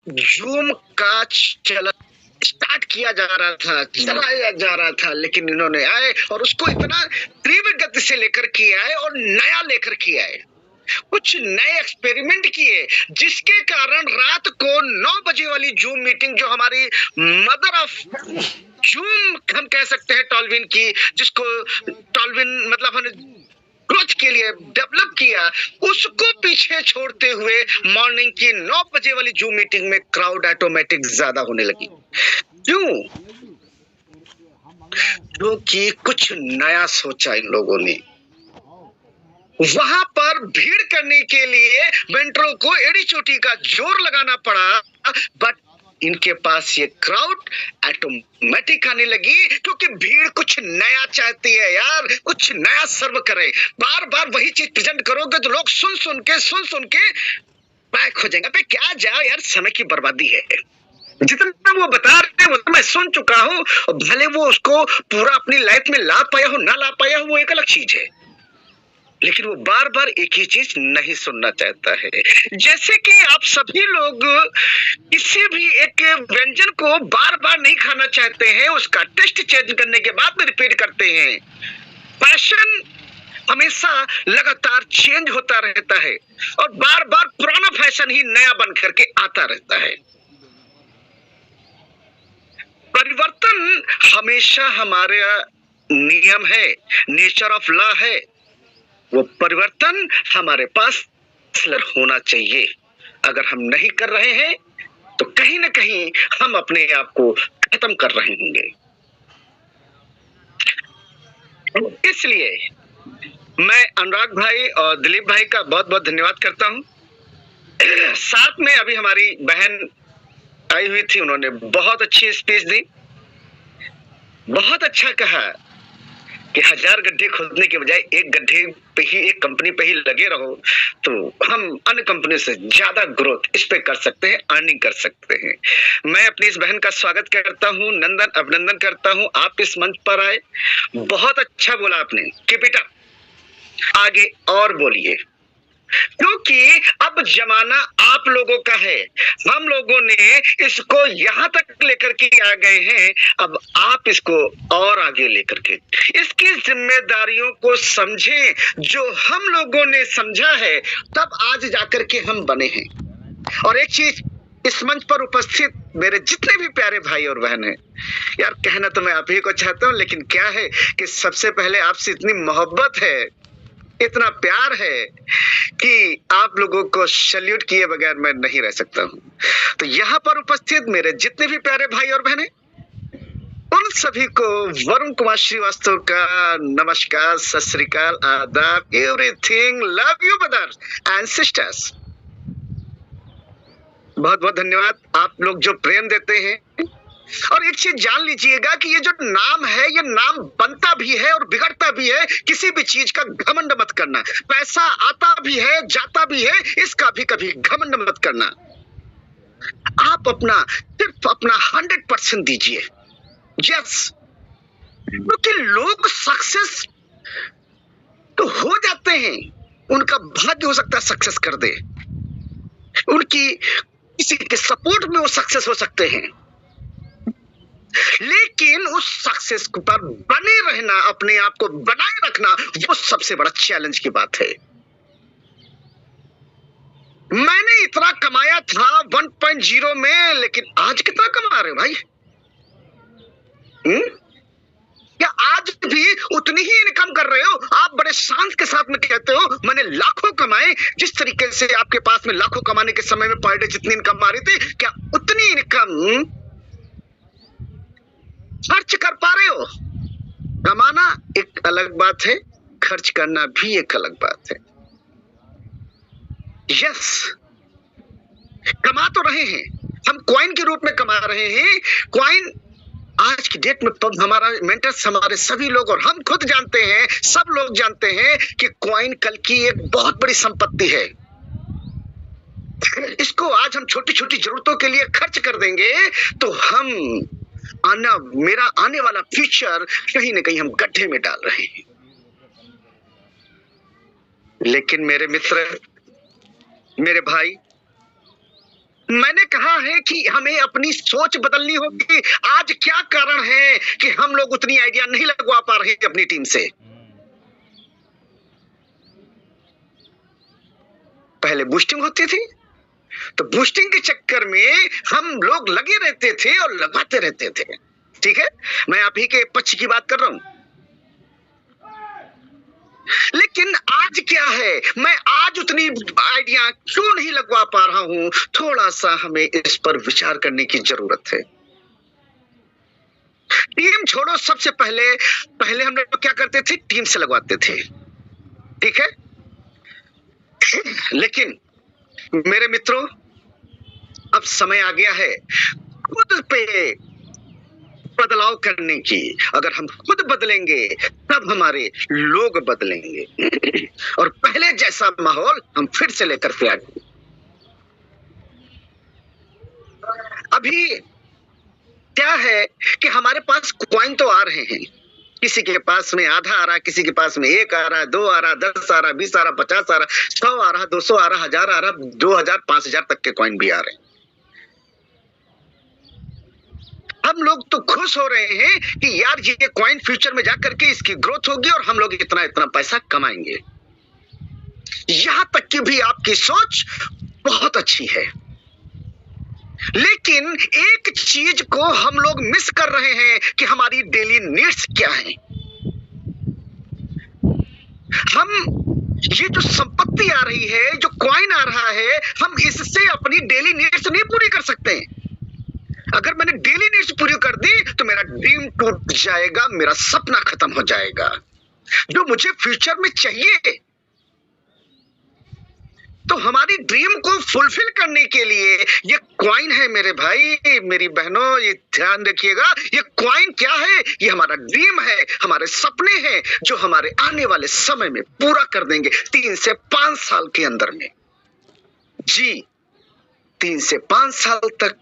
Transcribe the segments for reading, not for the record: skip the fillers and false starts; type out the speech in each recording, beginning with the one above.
Zoom का चलन start किया जा रहा था, चलाया जा रहा था, लेकिन इन्होंने आए और उसको इतना तीव्र गति से लेकर के आए और नया लेकर के आए, कुछ नए एक्सपेरिमेंट किए, जिसके कारण रात को 9 बजे वाली जूम मीटिंग, जो हमारी मदर ऑफ जूम हम कह सकते हैं टॉल्विन की, जिसको टॉल्विन मतलब हमने ग्रोथ के लिए डेवलप किया, उसको पीछे छोड़ते हुए मॉर्निंग की 9 बजे वाली जूम मीटिंग में क्राउड ऑटोमेटिक ज्यादा होने लगी। क्यों? क्योंकि कुछ नया सोचा इन लोगों ने। वहां पर भीड़ करने के लिए वेंट्रो को एड़ी चोटी का जोर लगाना पड़ा, बट इनके पास ये क्राउड ऑटोमेटिक आने लगी, क्योंकि भीड़ कुछ नया चाहती है यार, कुछ नया सर्व करे। बार बार वही चीज प्रेजेंट करोगे तो लोग सुन सुन के बैक हो जाएंगे। क्या जाओ यार, समय की बर्बादी है। जितना वो बता रहे हैं वो तो मैं सुन चुका हूँ, भले वो उसको पूरा अपनी लाइफ में ला पाया हो ना ला पाया हो, वो एक अलग चीज है, लेकिन वो बार बार एक ही चीज नहीं सुनना चाहता है। जैसे कि आप सभी लोग किसी भी एक व्यंजन को बार बार नहीं खाना चाहते हैं, उसका टेस्ट चेंज करने के बाद में रिपीट करते हैं। पैशन हमेशा लगातार चेंज होता रहता है और बार बार पुराना फैशन ही नया बन करके आता रहता है। परिवर्तन हमेशा हमारा नियम है, नेचर ऑफ लॉ है। वो परिवर्तन हमारे पास होना चाहिए। अगर हम नहीं कर रहे हैं तो कहीं ना कहीं हम अपने आप को खत्म कर रहे होंगे। इसलिए मैं अनुराग भाई और दिलीप भाई का बहुत बहुत धन्यवाद करता हूं। साथ में अभी हमारी बहन आई हुई थी, उन्होंने बहुत अच्छी स्पीच दी, बहुत अच्छा कहा कि 1000 गड्ढे खोदने के बजाय एक गड्ढे पे ही, एक कंपनी पे ही लगे रहो, तो हम अन्य कंपनी से ज्यादा ग्रोथ इस पे कर सकते हैं, अर्निंग कर सकते हैं। मैं अपनी इस बहन का स्वागत करता हूं, नंदन अभिनंदन करता हूं, आप इस मंच पर आए, बहुत अच्छा बोला आपने, कीप इट अप, आगे और बोलिए, क्योंकि अब जमाना आप लोगों का है। हम लोगों ने इसको यहां तक लेकर के आ गए हैं, अब आप इसको और आगे लेकर के इसकी जिम्मेदारियों को समझें, जो हम लोगों ने समझा है, तब आज जाकर के हम बने हैं। और एक चीज, इस मंच पर उपस्थित मेरे जितने भी प्यारे भाई और बहन हैं, यार कहना तो मैं आप ही को चाहता हूं, लेकिन क्या है कि सबसे पहले आपसे इतनी मोहब्बत है, इतना प्यार है कि आप लोगों को सैल्यूट किए बगैर मैं नहीं रह सकता हूं। तो यहाँ पर उपस्थित मेरे जितने भी प्यारे भाई और बहनें, उन सभी को वरुण कुमार श्रीवास्तव का नमस्कार, सत श्री अकाल, आदाब, everything, love you brothers and sisters. बहुत बहुत धन्यवाद आप लोग जो प्रेम देते हैं। और एक चीज जान लीजिएगा कि ये जो नाम है, ये नाम बनता भी है और बिगड़ता भी है। किसी भी चीज का घमंड मत करना। पैसा आता भी है, जाता भी है, इसका भी कभी घमंड मत करना। आप अपना सिर्फ अपना 100% दीजिए। यस, क्योंकि लोग सक्सेस तो हो जाते हैं, उनका भाग्य हो सकता है सक्सेस कर दे, उनकी किसी के सपोर्ट में वो सक्सेस हो सकते हैं, लेकिन उस सक्सेस पर बने रहना, अपने आप को बनाए रखना, वो सबसे बड़ा चैलेंज की बात है। मैंने इतना कमाया था 1.0 में, लेकिन आज कितना कमा रहे हो भाई? क्या आज भी उतनी ही इनकम कर रहे हो? आप बड़े शांत के साथ में कहते हो मैंने लाखों कमाए। जिस तरीके से आपके पास में लाखों कमाने के समय में पर डे जितनी इनकम आ रही थी, क्या उतनी इनकम खर्च कर पा रहे हो? कमाना एक अलग बात है, खर्च करना भी एक अलग बात है। यस, कमा तो रहे हैं, हम कॉइन के रूप में कमा रहे हैं। कॉइन आज की डेट में हमारा मेंटर्स, हमारे सभी लोग और हम खुद जानते हैं, सब लोग जानते हैं कि कॉइन कल की एक बहुत बड़ी संपत्ति है। इसको आज हम छोटी छोटी जरूरतों के लिए खर्च कर देंगे तो हम मेरा आने वाला फ्यूचर कहीं ना कहीं हम गड्ढे में डाल रहे हैं। लेकिन मेरे मित्र, मेरे भाई, मैंने कहा है कि हमें अपनी सोच बदलनी होगी। आज क्या कारण है कि हम लोग उतनी आइडिया नहीं लगवा पा रहे अपनी टीम से? पहले बूस्टिंग होती थी, तो बूस्टिंग के चक्कर में हम लोग लगे रहते थे और लगवाते रहते थे। ठीक है, मैं आप ही के पक्ष की बात कर रहा हूं। लेकिन आज क्या है, मैं आज उतनी आइडिया क्यों नहीं लगवा पा रहा हूं? थोड़ा सा हमें इस पर विचार करने की जरूरत है। टीम छोड़ो, सबसे पहले हम लोग क्या करते थे? टीम से लगवाते थे। ठीक है, लेकिन मेरे मित्रों, अब समय आ गया है खुद पे बदलाव करने की। अगर हम खुद बदलेंगे तब हमारे लोग बदलेंगे और पहले जैसा माहौल हम फिर से लेकर के आएंगे। अभी क्या है कि हमारे पास कॉइन तो आ रहे हैं, किसी के पास में आधा आ रहा, किसी के पास में 1 आ रहा, 2 आ रहा, 10 आ रहा, 20 आ रहा, 50 आ रहा, 100 आ रहा, 200 आ रहा, 1000 आ रहा, 2000, 5000 तक के कॉइन भी आ रहे हैं। हम लोग तो खुश हो रहे हैं कि यार ये कॉइन फ्यूचर में जाकर के इसकी ग्रोथ होगी और हम लोग इतना इतना पैसा कमाएंगे। यहां तक कि भी आपकी सोच बहुत अच्छी है, लेकिन एक चीज को हम लोग मिस कर रहे हैं कि हमारी डेली नीड्स क्या है। हम ये जो संपत्ति आ रही है, जो कॉइन आ रहा है, हम इससे अपनी डेली नीड्स नहीं पूरी कर सकते। अगर मैंने डेली नीड्स पूरी कर दी तो मेरा ड्रीम टूट जाएगा, मेरा सपना खत्म हो जाएगा जो मुझे फ्यूचर में चाहिए। तो हमारी ड्रीम को फुलफिल करने के लिए ये कॉइन है मेरे भाई, मेरी बहनों, ये ध्यान रखिएगा। ये कॉइन क्या है? ये हमारा ड्रीम है, हमारे सपने हैं जो हमारे आने वाले समय में पूरा कर देंगे 3 से 5 साल के अंदर में। जी, 3 से 5 साल तक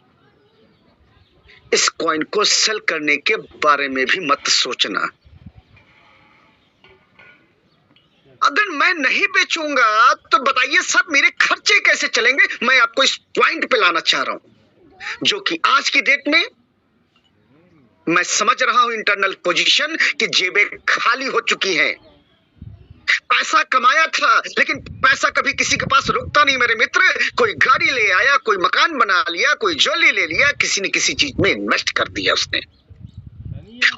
इस कॉइन को सेल करने के बारे में भी मत सोचना। अगर मैं नहीं बेचूंगा तो बताइए सब मेरे खर्चे कैसे चलेंगे? मैं आपको इस पॉइंट पे लाना चाह रहा हूं, जो कि आज की डेट में मैं समझ रहा हूं इंटरनल पोजीशन कि जेबें खाली हो चुकी हैं। पैसा कमाया था, लेकिन पैसा कभी किसी के पास रुकता नहीं मेरे मित्र। कोई गाड़ी ले आया, कोई मकान बना लिया, कोई ज्वेलरी ले लिया, किसी न किसी चीज में इन्वेस्ट कर दिया उसने।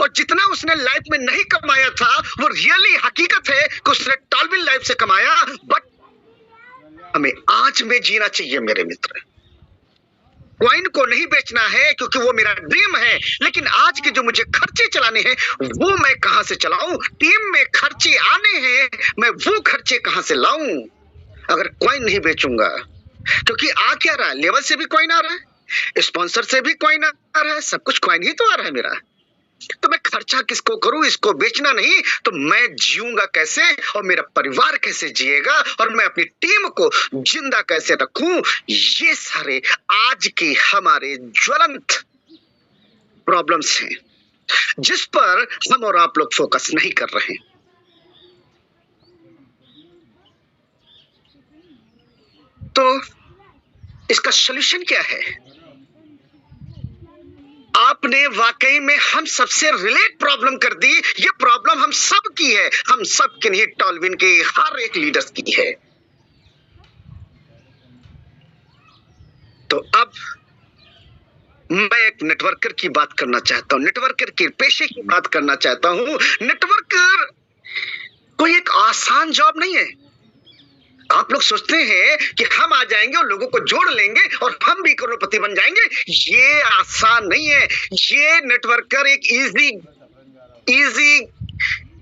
और जितना उसने लाइफ में नहीं कमाया था, वो रियली हकीकत है कि उसने टॉलविन लाइफ से कमाया। बट हमें आज में जीना चाहिए मेरे मित्र। कॉइन को नहीं बेचना है क्योंकि वो मेरा ड्रीम है, लेकिन आज के जो मुझे खर्चे चलाने हैं वो मैं कहां से चलाऊं? टीम में खर्चे आने हैं, मैं वो खर्चे कहां से लाऊं अगर कॉइन नहीं बेचूंगा? क्योंकि आ क्या रहा है, लेवल से भी कॉइन आ रहा है, स्पॉन्सर से भी कॉइन आ रहा है, सब कुछ कॉइन ही तो आ रहा है मेरा। तो मैं खर्चा किसको करूं? इसको बेचना नहीं तो मैं जीऊंगा कैसे और मेरा परिवार कैसे जिएगा और मैं अपनी टीम को जिंदा कैसे रखूं? ये सारे आज के हमारे ज्वलंत प्रॉब्लम्स हैं जिस पर हम और आप लोग फोकस नहीं कर रहे हैं। तो इसका सॉल्यूशन क्या है? आपने वाकई में हम सबसे रिलेट प्रॉब्लम कर दी। ये प्रॉब्लम हम सब की है, हम सब के नहीं, टॉलविन के हर एक लीडर्स की है। तो अब मैं एक नेटवर्कर की बात करना चाहता हूं, नेटवर्कर के पेशे की बात करना चाहता हूं। नेटवर्कर कोई एक आसान जॉब नहीं है। आप लोग सोचते हैं कि हम आ जाएंगे और लोगों को जोड़ लेंगे और हम भी करोड़पति बन जाएंगे। ये आसान नहीं है। ये नेटवर्कर एक इजी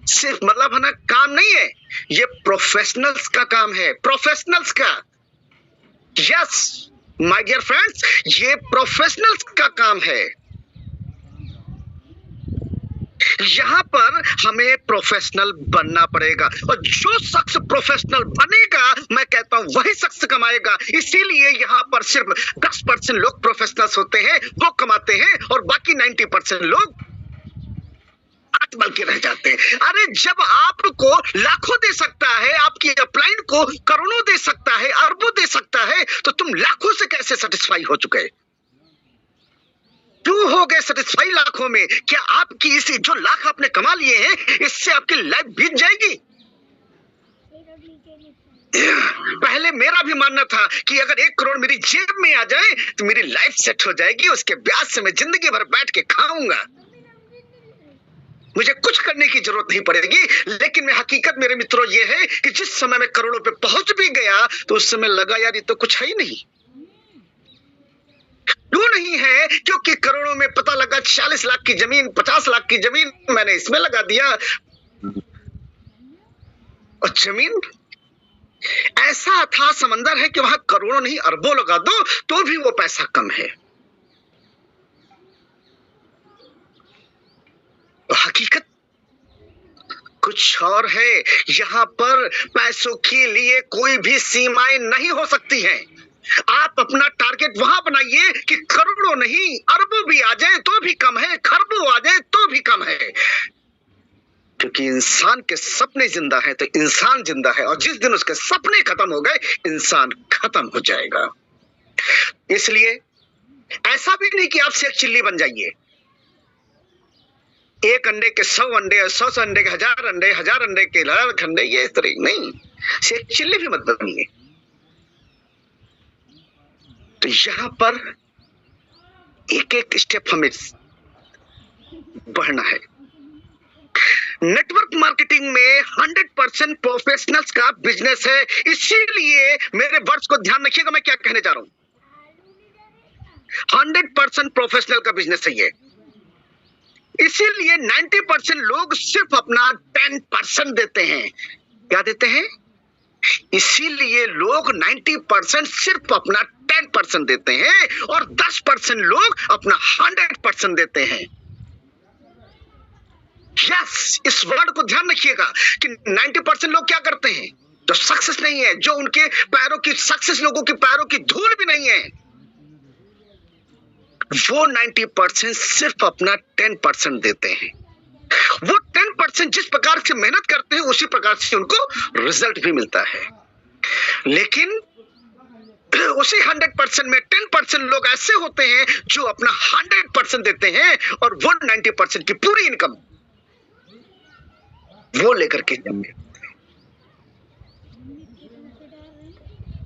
सिर्फ मतलब है ना काम नहीं है, ये प्रोफेशनल्स का काम है, प्रोफेशनल्स का। यस माय डियर फ्रेंड्स, ये प्रोफेशनल्स का काम है। यहां पर हमें प्रोफेशनल बनना पड़ेगा और जो शख्स प्रोफेशनल बनेगा, मैं कहता हूं वही शख्स कमाएगा। इसीलिए यहां पर सिर्फ 10% लोग प्रोफेशनल्स होते हैं, वो कमाते हैं और बाकी 90% लोग आठ बल के रह जाते हैं। अरे जब आपको लाखों दे सकता है, आपकी अपलाइन को करोड़ों दे सकता है, अरबों दे सकता है, तो तुम लाखों से कैसे सेटिस्फाई हो चुके? क्यों हो गए सेटिस्फाई लाखों में? क्या आपकी इस जो लाख आपने कमा लिए हैं इससे आपकी लाइफ बीत जाएगी? पहले मेरा भी मानना था कि अगर 1 करोड़ मेरी जेब में आ जाए तो मेरी लाइफ सेट हो जाएगी, उसके ब्याज से मैं जिंदगी भर बैठ के खाऊंगा, मुझे कुछ करने की जरूरत नहीं पड़ेगी। लेकिन हकीकत मेरे मित्रों ये है कि जिस समय मैं करोड़ों पे पहुंच भी गया तो उस समय लगा यार ये तो कुछ है ही नहीं। क्यों नहीं है? क्योंकि करोड़ों में पता लगा 40 लाख की जमीन, 50 लाख की जमीन मैंने इसमें लगा दिया, और जमीन ऐसा अथाह समंदर है कि वहां करोड़ों नहीं अरबों लगा दो तो भी वो पैसा कम है। हकीकत कुछ और है। यहां पर पैसों के लिए कोई भी सीमाएं नहीं हो सकती हैं। आप अपना टारगेट वहां बनाइए कि करोड़ों नहीं अरबों भी आ जाए तो भी कम है, खरबों आ जाए तो भी कम है, क्योंकि इंसान के सपने जिंदा है तो इंसान जिंदा है, और जिस दिन उसके सपने खत्म हो गए इंसान खत्म हो जाएगा। इसलिए ऐसा भी नहीं कि आप से एक चिल्ली बन जाइए, एक अंडे के 100 अंडे, 100 अंडे के 1000 अंडे, 1000 अंडे के लाख अंडे, ये इस तरह नहीं, से एक चिल्ली भी मत बनिए। तो यहां पर एक एक स्टेप हमें बढ़ना है। नेटवर्क मार्केटिंग में 100% प्रोफेशनल्स का बिजनेस है, इसीलिए मेरे वर्ड्स को ध्यान रखिएगा मैं क्या कहने जा रहा हूं। 100% प्रोफेशनल का बिजनेस है ये, इसीलिए 90% लोग सिर्फ अपना 10% देते हैं। क्या देते हैं? इसीलिए लोग 90% सिर्फ अपना 10% देते हैं और 10% लोग अपना 100% देते हैं। यस, इस वर्ड को ध्यान रखिएगा कि 90% लोग क्या करते हैं? जो सक्सेस नहीं है, जो उनके पैरों की सक्सेस, लोगों के पैरों की धूल भी नहीं है, वो 90% सिर्फ अपना 10% देते हैं। वो 10% जिस प्रकार से मेहनत करते हैं उसी प्रकार से उनको रिजल्ट भी मिलता है। लेकिन उसी 100% में 10% लोग ऐसे होते हैं जो अपना 100% देते हैं और वो 90% की पूरी इनकम वो लेकर के जाते हैं।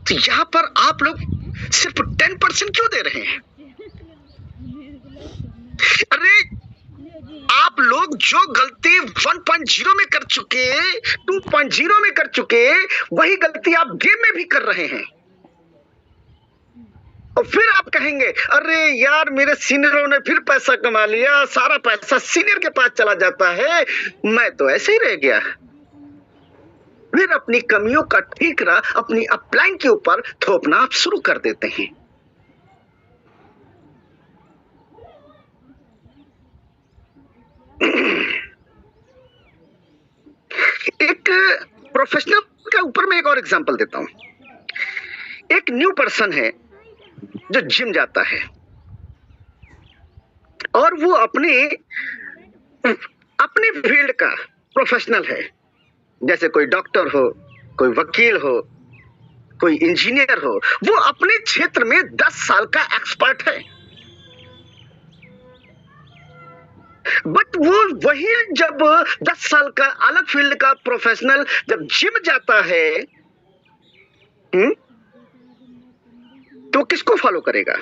तो यहां पर आप लोग सिर्फ 10% क्यों दे रहे हैं? अरे आप लोग जो गलती 1.0 में कर चुके, 2.0 में कर चुके, वही गलती आप गेम में भी कर रहे हैं। और फिर आप कहेंगे अरे यार मेरे सीनियरों ने फिर पैसा कमा लिया, सारा पैसा सीनियर के पास चला जाता है, मैं तो ऐसे ही रह गया। फिर अपनी कमियों का ठीकरा अपनी अपलाइन के ऊपर थोपना आप शुरू कर देते हैं। एक प्रोफेशनल के ऊपर मैं एक और एग्जांपल देता हूं। एक न्यू पर्सन है जो जिम जाता है और वो अपने फील्ड का प्रोफेशनल है, जैसे कोई डॉक्टर हो, कोई वकील हो, कोई इंजीनियर हो, वो अपने क्षेत्र में 10 साल का एक्सपर्ट है। बट वो वही जब 10 साल का अलग फील्ड का प्रोफेशनल जब जिम जाता है, तो किसको फॉलो करेगा?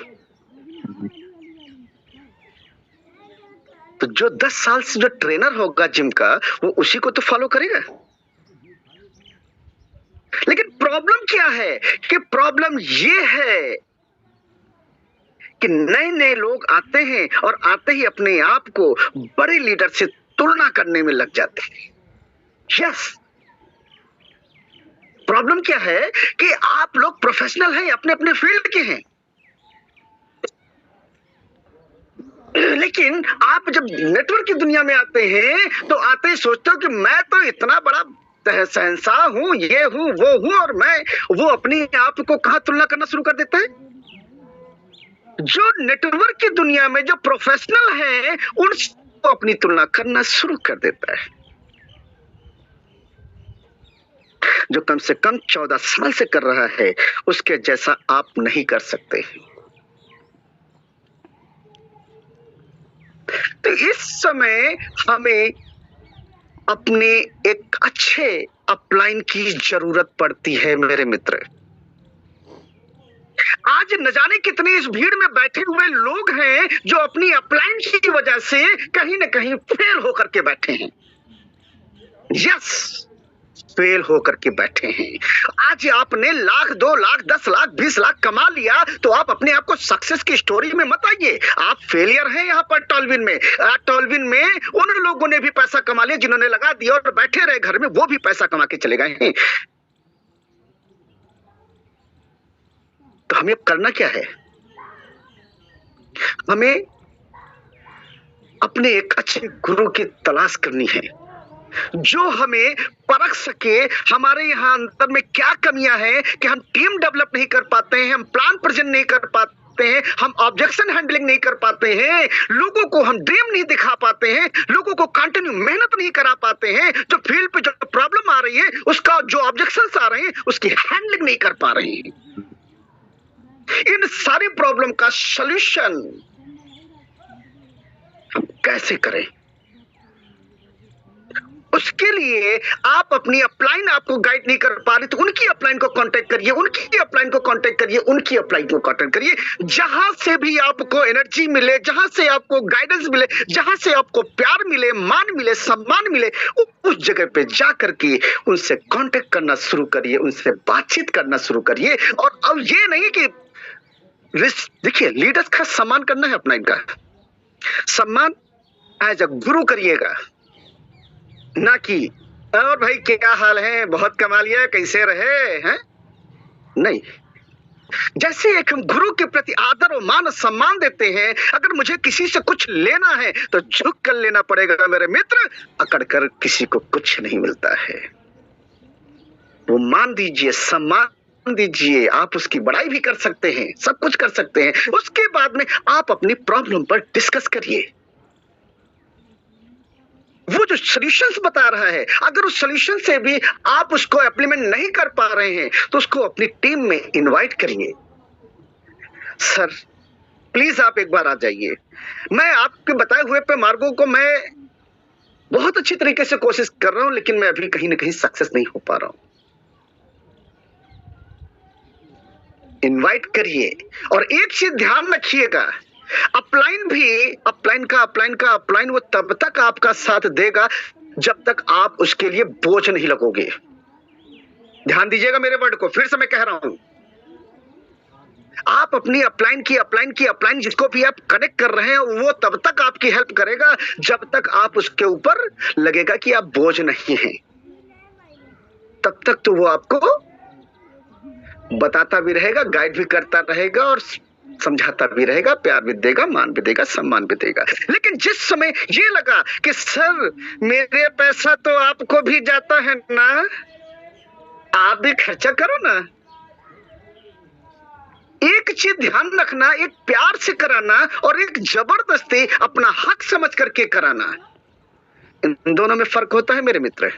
तो जो 10 साल से जो ट्रेनर होगा जिम का, वो उसी को तो फॉलो करेगा। लेकिन प्रॉब्लम क्या है कि प्रॉब्लम ये है कि नए नए लोग आते हैं और आते ही अपने आप को बड़े लीडर से तुलना करने में लग जाते हैं। यस, प्रॉब्लम क्या है कि आप लोग प्रोफेशनल हैं, अपने अपने फील्ड के हैं, लेकिन आप जब नेटवर्क की दुनिया में आते हैं तो आते ही सोचते हो कि मैं तो इतना बड़ा शहंशाह हूं, ये हूं, वो हूं, और वो अपने आप को कहां तुलना करना शुरू कर देता है? जो नेटवर्क की दुनिया में जो प्रोफेशनल है उनको अपनी तुलना करना शुरू कर देता है। जो कम से कम 14 साल से कर रहा है उसके जैसा आप नहीं कर सकते। तो इस समय हमें अपने एक अच्छे अपलाइन की जरूरत पड़ती है मेरे मित्र। आज न जाने कितने इस भीड़ में बैठे हुए लोग हैं जो अपनी अपलाइन की वजह से कहीं ना कहीं फेल होकर के बैठे हैं। यस, फेल होकर के बैठे हैं। आज आपने लाख, 2 लाख, 10 लाख, 20 लाख कमा लिया तो आप अपने आप को सक्सेस की स्टोरी में मत आइए। आप फेलियर हैं यहाँ पर टॉलविन में। टॉलविन में उन लोगों ने भी पैसा कमा लिया जिन्होंने लगा दिया और बैठे रहे घर में, वो भी पैसा कमा के चले गए हैं। तो हमें अब करना क्या है? हमें अपने एक अच्छे गुरु की तलाश करनी है जो हमें परख सके हमारे यहाँ अंदर में क्या कमियां हैं कि हम टीम डेवलप नहीं कर पाते हैं, हम प्लान प्रेजेंट नहीं कर पाते हैं, हम ऑब्जेक्शन हैंडलिंग नहीं कर पाते हैं, लोगों को हम ड्रीम नहीं दिखा पाते हैं, लोगों को कंटिन्यू मेहनत नहीं करा पाते हैं, जो फील्ड पे जो प्रॉब्लम आ रही है उसका जो ऑब्जेक्शंस आ रहे हैं उसकी हैंडलिंग नहीं कर पा रहे हैं। इन सारी प्रॉब्लम का सॉल्यूशन हम कैसे करें? उसके लिए आप अपनी अपलाइन आपको गाइड नहीं कर पा रहे तो उनकी अपलाइन को कांटेक्ट करिए, उनकी अपलाइन को कांटेक्ट करिए, उनकी अपलाइन को कांटेक्ट करिए। जहां से भी आपको एनर्जी मिले, जहां से आपको गाइडेंस मिले, जहां से आपको प्यार मिले, मान मिले, सम्मान मिले, उस जगह पे जा करके उनसे कांटेक्ट करना शुरू करिए, उनसे बातचीत करना शुरू करिए। और अब ये नहीं कि देखिए, लीडर्स का सम्मान करना है, अपना इनका सम्मान एज अ गुरु करिएगा, ना कि और भाई क्या हाल है, बहुत कमा लिया, कैसे रहे हैं। नहीं, जैसे एक हम गुरु के प्रति आदर और मान सम्मान देते हैं, अगर मुझे किसी से कुछ लेना है तो झुक कर लेना पड़ेगा मेरे मित्र, अकड़ कर किसी को कुछ नहीं मिलता है। वो मान दीजिए, सम्मान दीजिए, आप उसकी बड़ाई भी कर सकते हैं, सब कुछ कर सकते हैं। उसके बाद में आप अपनी प्रॉब्लम पर डिस्कस करिए। वो जो सॉल्यूशंस बता रहा है, अगर उस सॉल्यूशन से भी आप उसको इम्प्लीमेंट नहीं कर पा रहे हैं तो उसको अपनी टीम में इनवाइट करिए। सर प्लीज आप एक बार आ जाइए, मैं आपके बताए हुए पे मार्गों को मैं बहुत अच्छी तरीके से कोशिश कर रहा हूं, लेकिन मैं अभी कहीं ना कहीं सक्सेस नहीं हो पा रहा हूं। इनवाइट करिए। और एक चीज ध्यान रखिएगा, अपलाइन वो तब तक आपका साथ देगा जब तक आप उसके लिए बोझ नहीं लगोगे। ध्यान दीजिएगा मेरे वर्ड को, फिर से मैं कह रहा हूं, आप अपनी अपलाइन जिसको भी आप कनेक्ट कर रहे हैं वो तब तक आपकी हेल्प करेगा जब तक आप उसके ऊपर लगेगा कि आप बोझ नहीं हैं। तब तक तो वो आपको बताता भी रहेगा, गाइड भी करता रहेगा और समझाता भी रहेगा, प्यार भी देगा, मान भी देगा, सम्मान भी देगा। लेकिन जिस समय ये लगा कि सर मेरे पैसा तो आपको भी जाता है ना, आप भी खर्चा करो ना। एक चीज ध्यान रखना, एक प्यार से कराना और एक जबरदस्ती अपना हक समझ करके कराना, इन दोनों में फर्क होता है मेरे मित्र।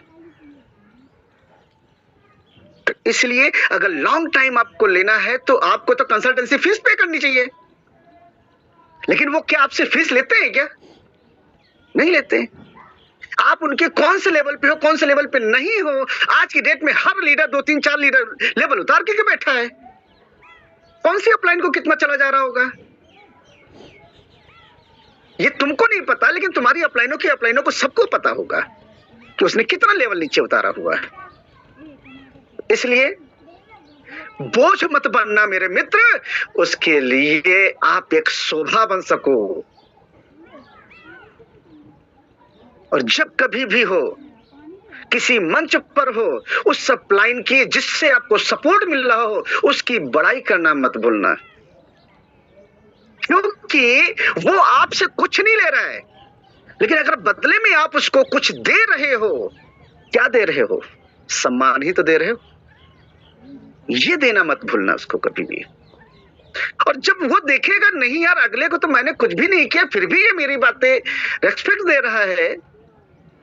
इसलिए अगर लॉन्ग टाइम आपको लेना है तो आपको तो कंसल्टेंसी फीस पे करनी चाहिए। लेकिन वो क्या आपसे फीस लेते हैं क्या? नहीं लेते। आप उनके कौन से लेवल पे हो, कौन से लेवल पे नहीं हो। आज की डेट में हर लीडर 2 3 4 लीडर लेवल उतार के बैठा है। कौन सी अपलाइन को कितना चला जा रहा होगा ये तुमको नहीं पता, लेकिन तुम्हारी अपलाइनों को सबको पता होगा कि उसने कितना लेवल नीचे उतारा हुआ है। इसलिए बोझ मत बनना मेरे मित्र, उसके लिए आप एक शोभा बन सको। और जब कभी भी हो, किसी मंच पर हो, उस अपलाइन की जिससे आपको सपोर्ट मिल रहा हो उसकी बड़ाई करना मत भूलना, क्योंकि वो आपसे कुछ नहीं ले रहा है। लेकिन अगर बदले में आप उसको कुछ दे रहे हो, क्या दे रहे हो? सम्मान ही तो दे रहे हो। ये देना मत भूलना उसको कभी भी। और जब वो देखेगा नहीं यार अगले को तो मैंने कुछ भी नहीं किया फिर भी ये मेरी बातें रेस्पेक्ट दे रहा है,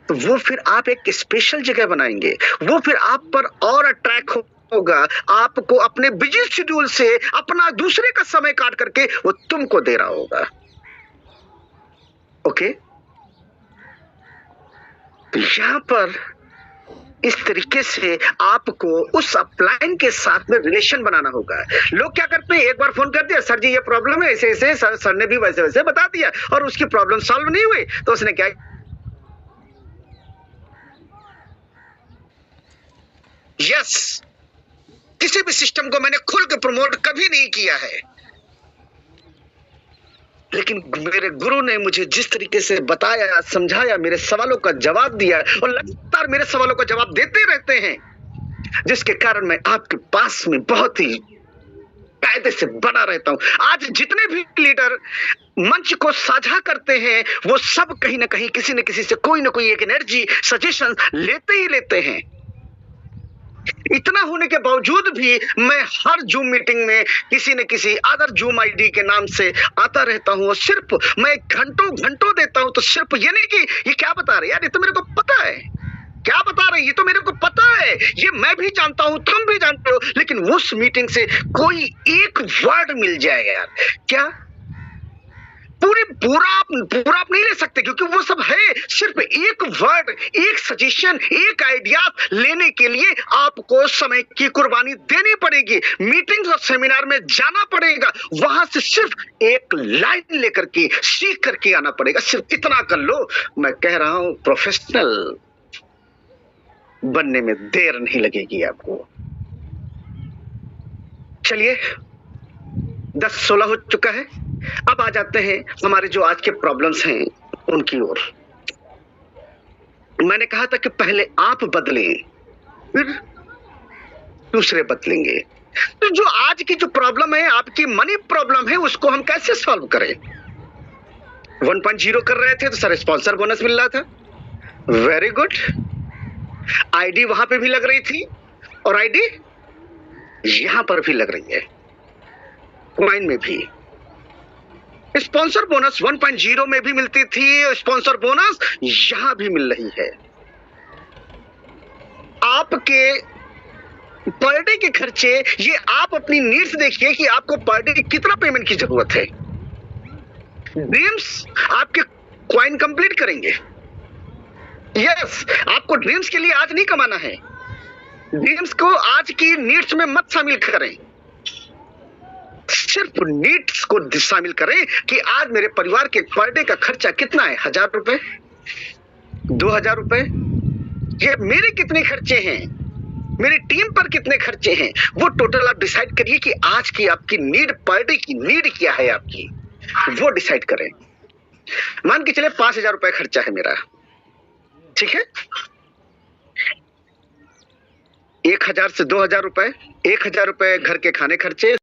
तो वो फिर आप एक स्पेशल जगह बनाएंगे, वो फिर आप पर और अट्रैक्ट होगा, आपको अपने बिजी शेड्यूल से अपना दूसरे का समय काट करके वो तुमको दे रहा होगा। ओके, यहाँ पर इस तरीके से आपको उस अपलाइन के साथ में रिलेशन बनाना होगा। लोग क्या करते हैं, एक बार फोन कर दिया, सर जी ये प्रॉब्लम है, ऐसे ऐसे, सर ने भी वैसे वैसे बता दिया और उसकी प्रॉब्लम सॉल्व नहीं हुई, तो उसने क्या, यस, किसी भी सिस्टम को मैंने खुल के प्रमोट कभी नहीं किया है, लेकिन मेरे गुरु ने मुझे जिस तरीके से बताया, समझाया, मेरे सवालों का जवाब दिया और लगातार मेरे सवालों का जवाब देते रहते हैं, जिसके कारण मैं आपके पास में बहुत ही कायदे से बना रहता हूं। आज जितने भी लीडर मंच को साझा करते हैं, वो सब कहीं ना कहीं किसी न किसी से कोई ना कोई एक एनर्जी सजेशन लेते ही लेते हैं। इतना होने के बावजूद भी मैं हर जूम मीटिंग में किसी न किसी अदर जूम आईडी के नाम से आता रहता हूं और सिर्फ मैं घंटों घंटों देता हूं, तो सिर्फ ये नहीं कि ये क्या बता रहे यार, ये तो मेरे को पता है, क्या बता रहे, ये तो मेरे को पता है, ये मैं भी जानता हूं, तुम भी जानते हो, लेकिन उस मीटिंग से कोई एक वर्ड मिल जाएगा यार, क्या पूरा आप नहीं ले सकते, क्योंकि वो सब है, सिर्फ एक वर्ड, एक सजेशन, एक आइडिया लेने के लिए आपको समय की कुर्बानी देनी पड़ेगी, मीटिंग्स और सेमिनार में जाना पड़ेगा, वहां से सिर्फ एक लाइन लेकर के सीख करके आना पड़ेगा, सिर्फ इतना कर लो। मैं कह रहा हूं प्रोफेशनल बनने में देर नहीं लगेगी आपको। चलिए 10-16 हो चुका है, अब आ जाते हैं हमारे जो आज के प्रॉब्लम्स हैं उनकी ओर। मैंने कहा था कि पहले आप बदलें, फिर दूसरे बदलेंगे। तो जो आज की जो प्रॉब्लम है, आपकी मनी प्रॉब्लम है, उसको हम कैसे सॉल्व करें? 1.0 कर रहे थे तो सर स्पॉन्सर बोनस मिल रहा था, वेरी गुड, आईडी वहां पे भी लग रही थी और आईडी यहां पर भी लग रही है, क्वाइन में भी स्पॉन्सर बोनस 1.0 में भी मिलती थी, स्पॉन्सर बोनस यहां भी मिल रही है। आपके पर डे के खर्चे, ये आप अपनी नीड्स देखिए कि आपको पर डे कितना पेमेंट की जरूरत है। ड्रीम्स आपके क्वाइन कंप्लीट करेंगे, यस, आपको ड्रीम्स के लिए आज नहीं कमाना है, ड्रीम्स को आज की नीड्स में मत शामिल करें, सिर्फ नीड्स को शामिल करें कि आज मेरे परिवार के पर डे का खर्चा कितना है, 1000 रुपए, 2000 रुपए, ये मेरे कितने खर्चे हैं, मेरी टीम पर कितने खर्चे हैं, वो टोटल आप डिसाइड करिए कि आज की आपकी नीड, पर डे की नीड क्या है आपकी, वो डिसाइड करें। मान के चले 5000 रुपए खर्चा है मेरा, ठीक है, 1000 से 2000 रुपए, 1000 रुपए घर के खाने खर्चे,